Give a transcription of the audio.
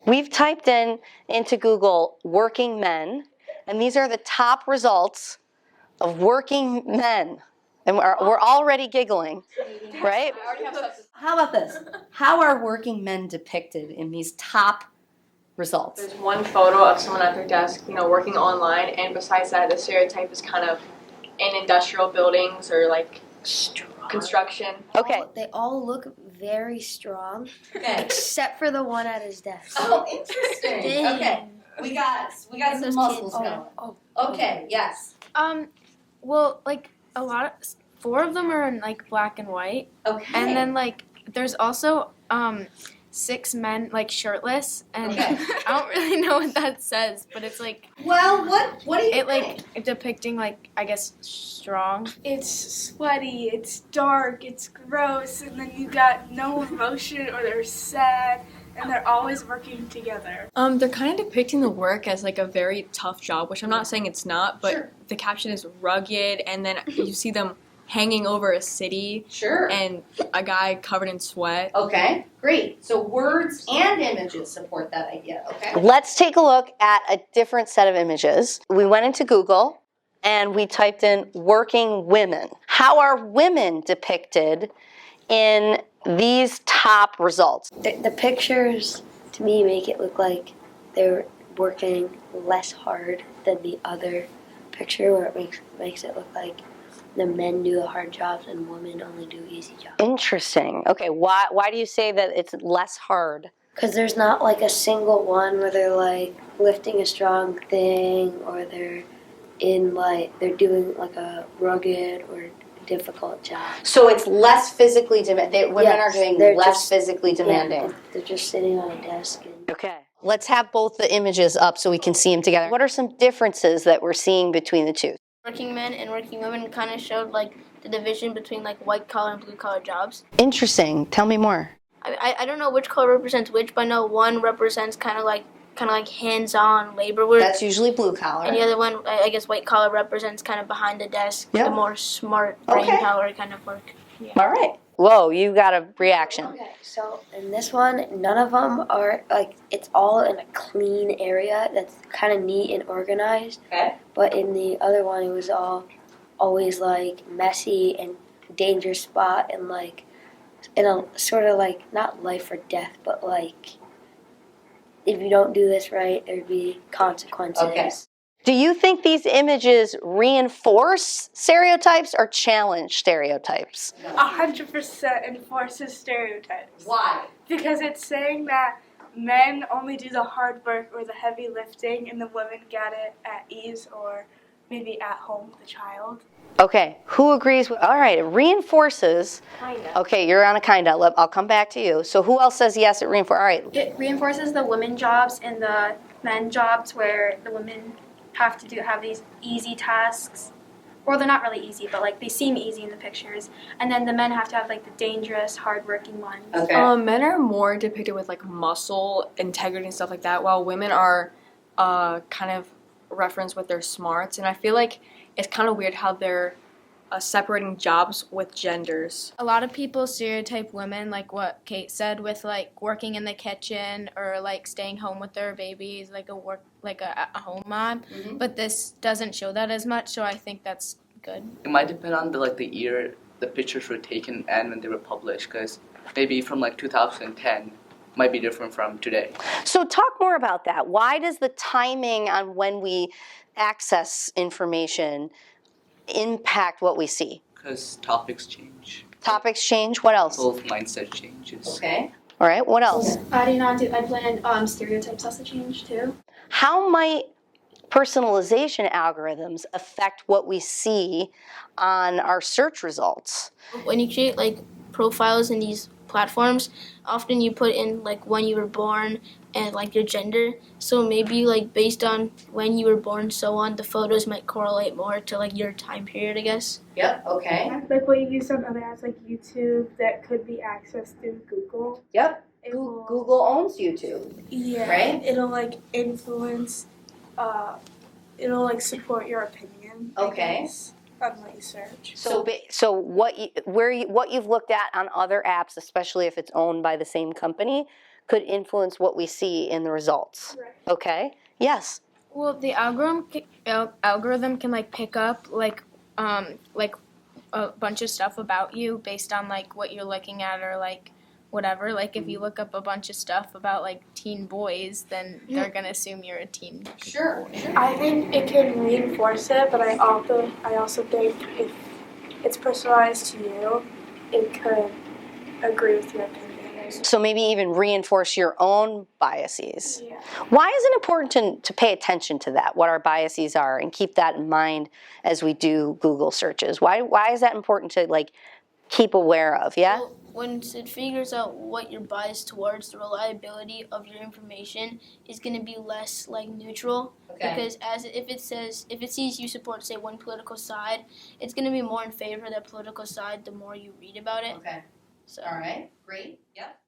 We've typed into Google working men, and these are the top results of working men. And we're already giggling, right? How about this? How are working men depicted in these top results? There's one photo of someone at their desk, working online, and besides that, the stereotype is kind of in industrial buildings or like construction. Okay. They all look very strong, Okay. except for the one at his desk. Oh, interesting. Okay. We got some muscles going. Okay, yes. Well, like four of them are in like black and white. Okay. And then like there's also 6 men like shirtless, and Okay. I don't really know what that says, but it's like, Well, what do you it think? like depicting like, I guess, strong. It's sweaty, it's dark, it's gross, and then you got no emotion or they're sad, and they're always working together. They're kind of depicting the work as like a very tough job, which I'm not saying it's not, but Sure. the caption is rugged, and then you see them hanging over a city. Sure. And a guy covered in sweat. Okay, great. So words and images support that idea, okay? Let's take a look at a different set of images. We went into Google and we typed in working women. How are women depicted in these top results? The pictures, to me, make it look like they're working less hard than the other picture, where it makes it look like the men do the hard jobs and women only do easy jobs. Interesting. Okay, why do you say that it's less hard? Because there's not like a single one where they're like lifting a strong thing, or they're doing like a rugged or difficult job. So it's less physically demanding. Women Yes, are doing they're less just- physically demanding. Yeah, they're just sitting on a desk. And Okay. Let's have both the images up so we can see them together. What are some differences that we're seeing between the two? Working men and working women kind of showed like the division between like white collar and blue collar jobs. Interesting. Tell me more. I don't know which color represents which, but I know one represents kind of like hands-on labor work. That's usually blue collar. And the other one, I guess white collar represents kind of behind the desk, Yep. the more smart brain Okay. power kind of work. Yeah. All right. Whoa, you got a reaction. Okay, so in this one, none of them are like, it's all in a clean area that's kind of neat and organized. Okay. But in the other one, it was always like messy and dangerous spot, and like in a sort of like not life or death, but like if you don't do this right, there'd be consequences. Okay. Do you think these images reinforce stereotypes or challenge stereotypes? 100% enforces stereotypes. Why? Because it's saying that men only do the hard work or the heavy lifting, and the women get it at ease or maybe at home with a child. Okay, who agrees with, all right, it reinforces. Kinda. Okay, you're on a kinda, I'll come back to you. So who else says yes, it reinforces, all right. It reinforces the women jobs and the men jobs, where the women have to have these easy tasks, or they're not really easy, but like they seem easy in the pictures, and then the men have to have like the dangerous, hardworking ones. Okay. Men are more depicted with like muscle, integrity, and stuff like that, while women are kind of referenced with their smarts. And I feel like it's kind of weird how they're separating jobs with genders. A lot of people stereotype women, like what Kate said, with like working in the kitchen or like staying home with their babies, like a home mom. Mm-hmm. But this doesn't show that as much, so I think that's good. It might depend on the year the pictures were taken and when they were published, because maybe from like 2010 might be different from today. So talk more about that. Why does the timing on when we access information impact what we see? Because topics change. Topics change, what else? Both mindset changes. Okay. All right, what else? Adding on to Edland, stereotypes also change too. How might personalization algorithms affect what we see on our search results? When you create like profiles in these platforms, often you put in like when you were born and like your gender. So maybe like based on when you were born, so on, the photos might correlate more to like your time period, I guess. Yep, okay. Like what you use on other apps like YouTube that could be accessed through Google. Yep. It will- Google owns YouTube. Yeah, Right? It'll like influence, it'll like support your opinion. I Okay. guess, on what you search. So what you've looked at on other apps, especially if it's owned by the same company, could influence what we see in the results. Right. Okay? Yes. Well, the algorithm can like pick up like a bunch of stuff about you based on like what you're looking at or like whatever. Like if you look up a bunch of stuff about like teen boys, then they're gonna assume you're a teen. Sure. I think it can reinforce it, but I also think if it's personalized to you, it could agree with your opinion. So maybe even reinforce your own biases. Yeah. Why is it important to pay attention to that, what our biases are, and keep that in mind as we do Google searches? Why is that important to like keep aware of? Yeah? Well, once it figures out what you're biased towards, the reliability of your information is going to be less like neutral. Okay. Because if it sees you support, say, one political side, it's going to be more in favor of that political side the more you read about it. Okay. So. All right. Great. Yep.